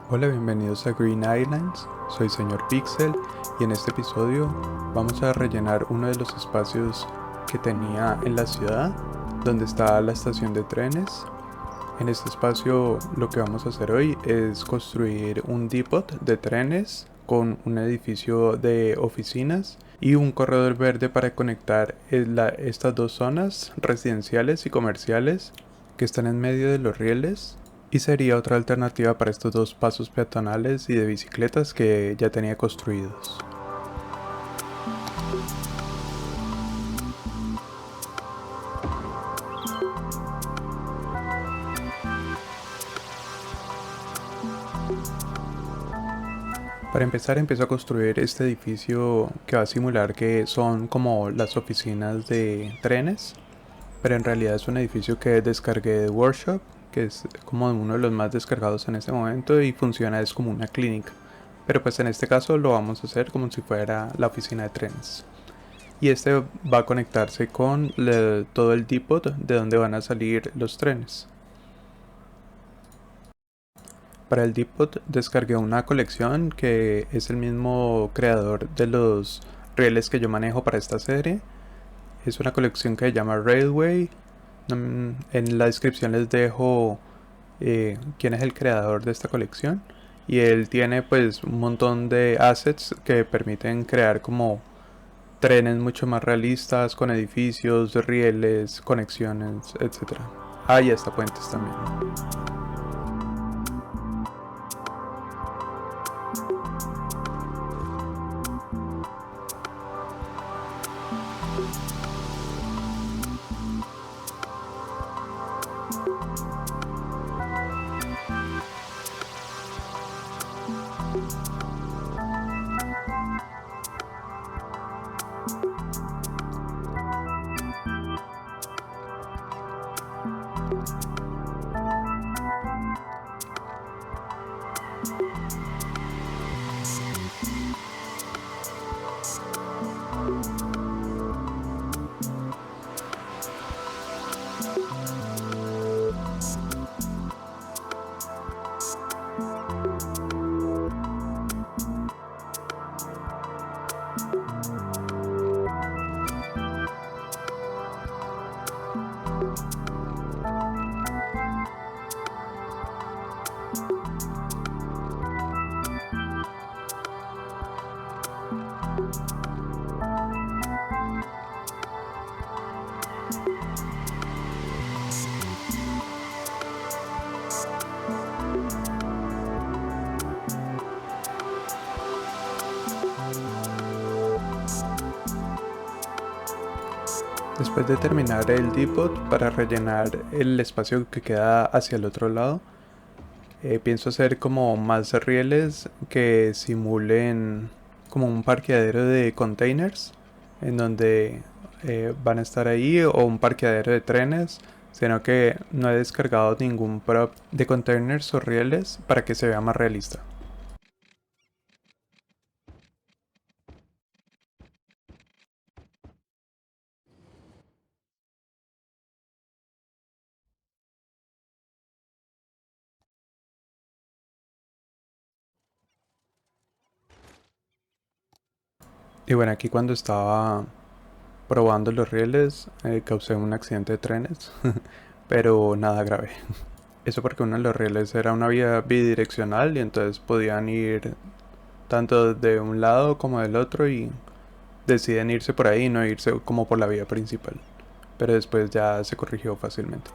Hola, bienvenidos a Green Islands, soy señor Pixel y en este episodio vamos a rellenar uno de los espacios que tenía en la ciudad donde está la estación de trenes. En este espacio lo que vamos a hacer hoy es construir un depot de trenes con un edificio de oficinas y un corredor verde para conectar estas dos zonas residenciales y comerciales que están en medio de los rieles, y sería otra alternativa para estos dos pasos peatonales y de bicicletas que ya tenía construidos. Para empezar, empiezo a construir este edificio que va a simular que son como las oficinas de trenes, pero en realidad es un edificio que descargué de Workshop, que es como uno de los más descargados en este momento y funciona es como una clínica. Pero pues en este caso lo vamos a hacer como si fuera la oficina de trenes. Y este va a conectarse con todo el depot de donde van a salir los trenes. Para el depot descargué una colección que es el mismo creador de los rieles que yo manejo para esta serie. Es una colección que se llama Railway. En la descripción les dejo quién es el creador de esta colección. Y él tiene pues un montón de assets que permiten crear como trenes mucho más realistas con edificios, rieles, conexiones, etc. Ah, y hasta puentes también. Después de terminar el depot, para rellenar el espacio que queda hacia el otro lado, pienso hacer como más rieles que simulen como un parqueadero de containers en donde van a estar ahí, o un parqueadero de trenes, sino que no he descargado ningún prop de containers o rieles para que se vea más realista. Y bueno, aquí cuando estaba probando los rieles causé un accidente de trenes, pero nada grave. Eso porque uno de los rieles era una vía bidireccional y entonces podían ir tanto de un lado como del otro, y deciden irse por ahí y no irse como por la vía principal. Pero después ya se corrigió fácilmente.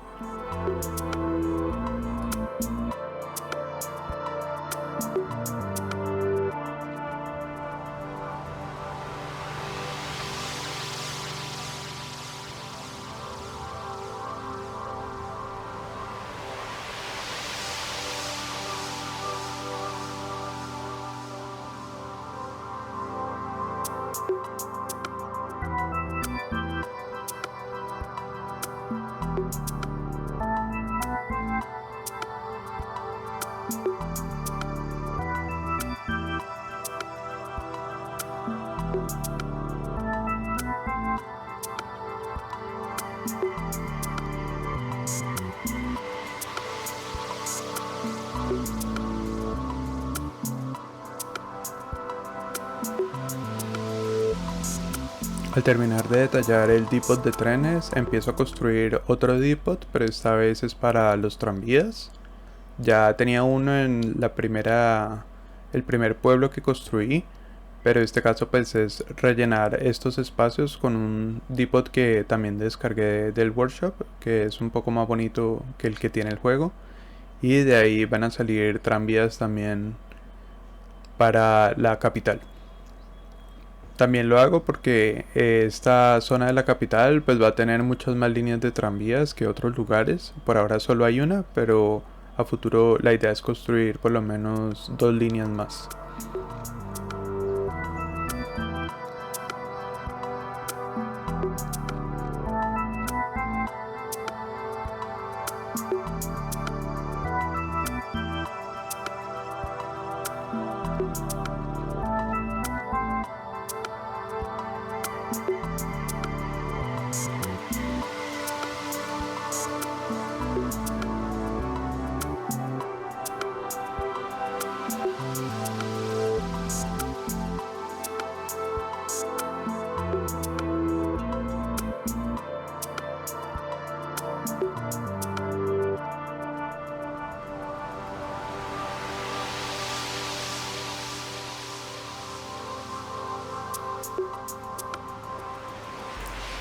Al terminar de detallar el depot de trenes, empiezo a construir otro depot, pero esta vez es para los tranvías. Ya tenía uno en el primer pueblo que construí, pero en este caso pues es rellenar estos espacios con un depot que también descargué del workshop, que es un poco más bonito que el que tiene el juego. Y de ahí van a salir tranvías también para la capital. También lo hago porque esta zona de la capital pues va a tener muchas más líneas de tranvías que otros lugares. Por ahora solo hay una, pero a futuro la idea es construir por lo menos 2 líneas más.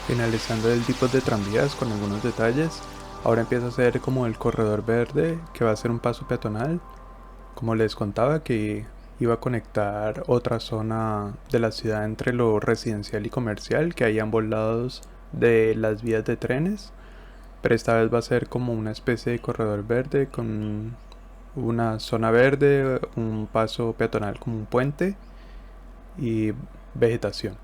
Finalizando el tipo de tranvías con algunos detalles, ahora empieza a ser como el corredor verde que va a ser un paso peatonal. Como les contaba que iba a conectar otra zona de la ciudad entre lo residencial y comercial que hay a ambos lados de las vías de trenes, pero esta vez va a ser como una especie de corredor verde con una zona verde, un paso peatonal como un puente y vegetación.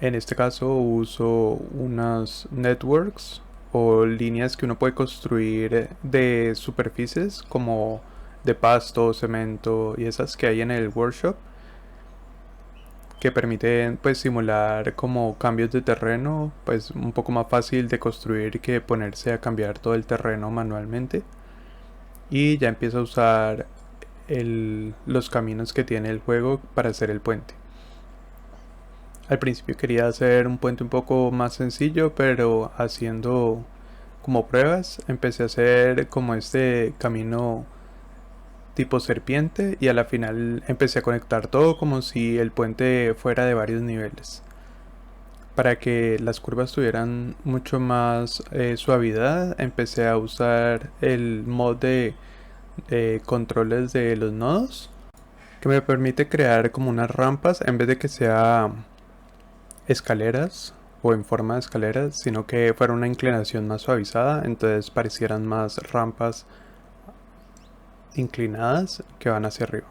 En este caso uso unas networks o líneas que uno puede construir de superficies como de pasto, cemento y esas que hay en el workshop, que permiten pues simular como cambios de terreno, pues un poco más fácil de construir que ponerse a cambiar todo el terreno manualmente. Y ya empiezo a usar los caminos que tiene el juego para hacer el puente. Al principio quería hacer un puente un poco más sencillo, pero haciendo como pruebas empecé a hacer como este camino tipo serpiente y a la final empecé a conectar todo como si el puente fuera de varios niveles. Para que las curvas tuvieran mucho más suavidad, empecé a usar el mod de controles de los nodos, que me permite crear como unas rampas en vez de que sea escaleras o en forma de escaleras, sino que fuera una inclinación más suavizada, entonces parecieran más rampas inclinadas que van hacia arriba.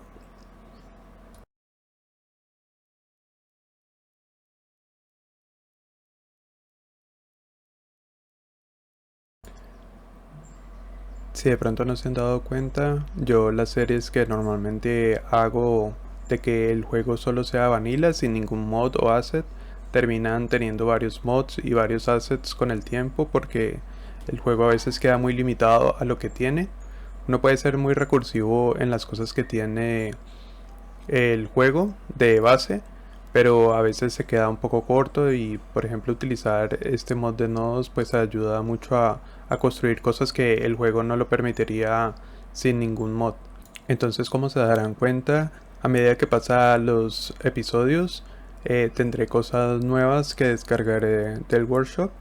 Si de pronto no se han dado cuenta, yo las series que normalmente hago de que el juego solo sea vanilla sin ningún mod o asset, terminan teniendo varios mods y varios assets con el tiempo porque el juego a veces queda muy limitado a lo que tiene. Uno puede ser muy recursivo en las cosas que tiene el juego de base, pero a veces se queda un poco corto y por ejemplo utilizar este mod de nodos pues ayuda mucho a construir cosas que el juego no lo permitiría sin ningún mod. Entonces, como se darán cuenta, a medida que pasan los episodios tendré cosas nuevas que descargaré del workshop,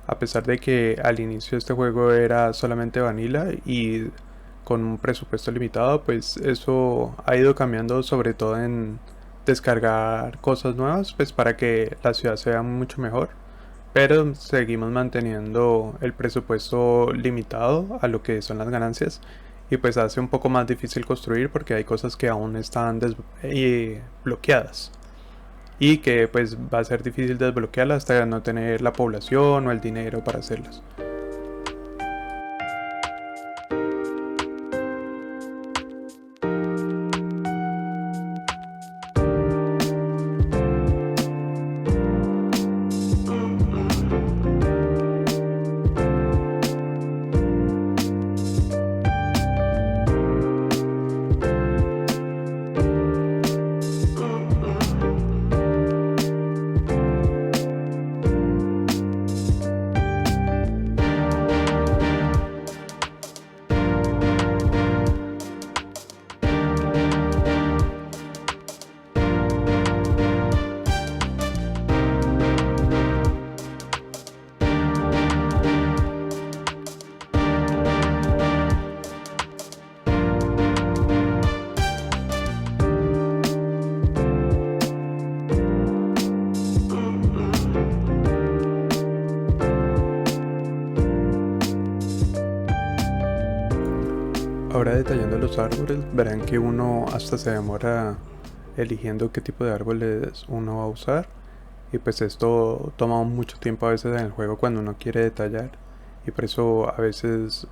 a pesar de que al inicio este juego era solamente vanilla y con un presupuesto limitado, pues eso ha ido cambiando, sobre todo en descargar cosas nuevas, pues para que la ciudad sea mucho mejor. Pero seguimos manteniendo el presupuesto limitado a lo que son las ganancias y pues hace un poco más difícil construir porque hay cosas que aún están bloqueadas y que pues va a ser difícil desbloquearlas hasta no tener la población o el dinero para hacerlas. Ahora detallando los árboles, verán que uno hasta se demora eligiendo qué tipo de árboles uno va a usar. Y pues esto toma mucho tiempo a veces en el juego cuando uno quiere detallar. Y por eso a veces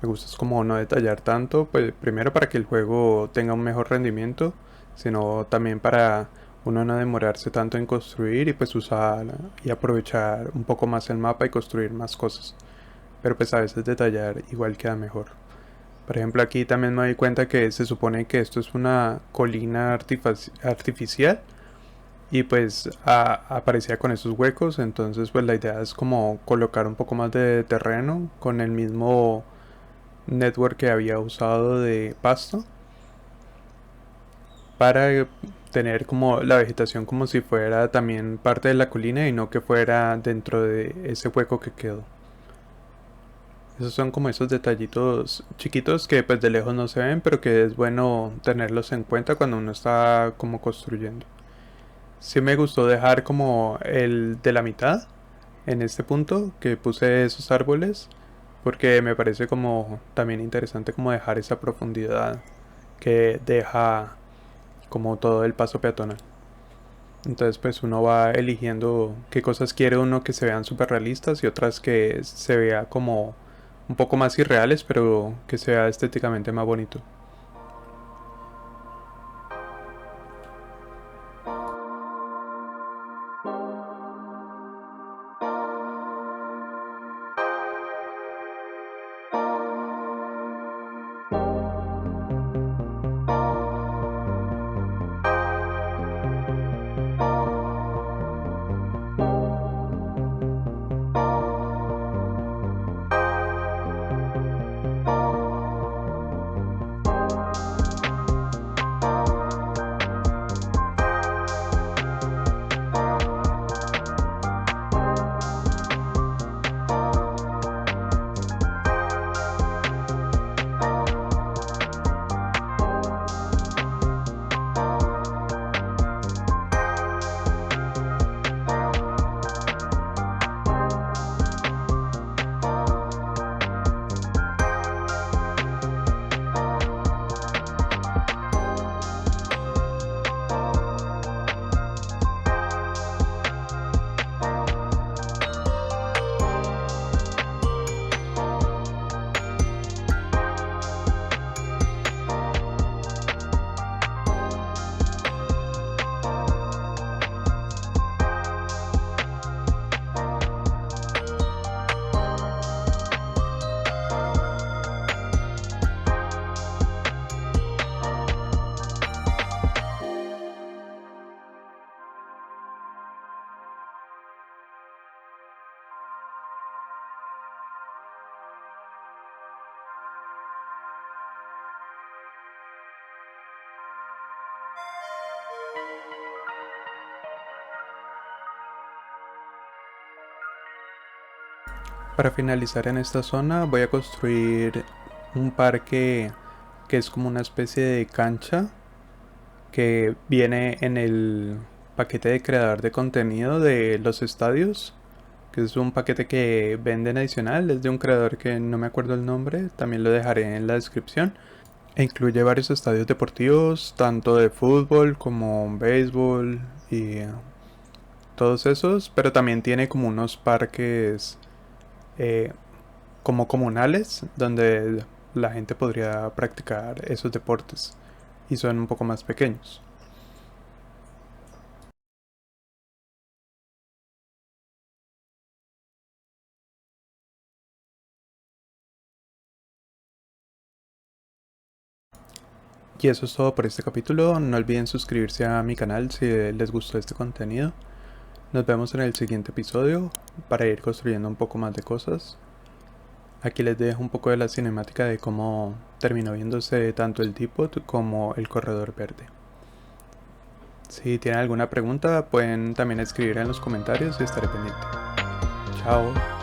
me gusta es como no detallar tanto, pues primero para que el juego tenga un mejor rendimiento, sino también para uno no demorarse tanto en construir y pues usar y aprovechar un poco más el mapa y construir más cosas. Pero pues a veces detallar igual queda mejor. Por ejemplo, aquí también me doy cuenta que se supone que esto es una colina artificial y pues aparecía con esos huecos, entonces pues la idea es como colocar un poco más de terreno con el mismo network que había usado de pasto para tener como la vegetación como si fuera también parte de la colina y no que fuera dentro de ese hueco que quedó. Esos son como esos detallitos chiquitos que pues de lejos no se ven, pero que es bueno tenerlos en cuenta cuando uno está como construyendo. Sí me gustó dejar como el de la mitad en este punto que puse esos árboles porque me parece como también interesante como dejar esa profundidad que deja como todo el paso peatonal. Entonces pues uno va eligiendo qué cosas quiere uno que se vean súper realistas y otras que se vea como un poco más irreales pero que sea estéticamente más bonito. Para finalizar en esta zona voy a construir un parque que es como una especie de cancha que viene en el paquete de creador de contenido de los estadios, que es un paquete que venden adicional, es de un creador que no me acuerdo el nombre, también lo dejaré en la descripción. E incluye varios estadios deportivos, tanto de fútbol como béisbol y todos esos, pero también tiene como unos parques eh, como comunales donde la gente podría practicar esos deportes y son un poco más pequeños. Y eso es todo por este capítulo. No olviden suscribirse a mi canal si les gustó este contenido. Nos vemos en el siguiente episodio para ir construyendo un poco más de cosas. Aquí les dejo un poco de la cinemática de cómo terminó viéndose tanto el depot como el corredor verde. Si tienen alguna pregunta pueden también escribir en los comentarios y estaré pendiente. Chao.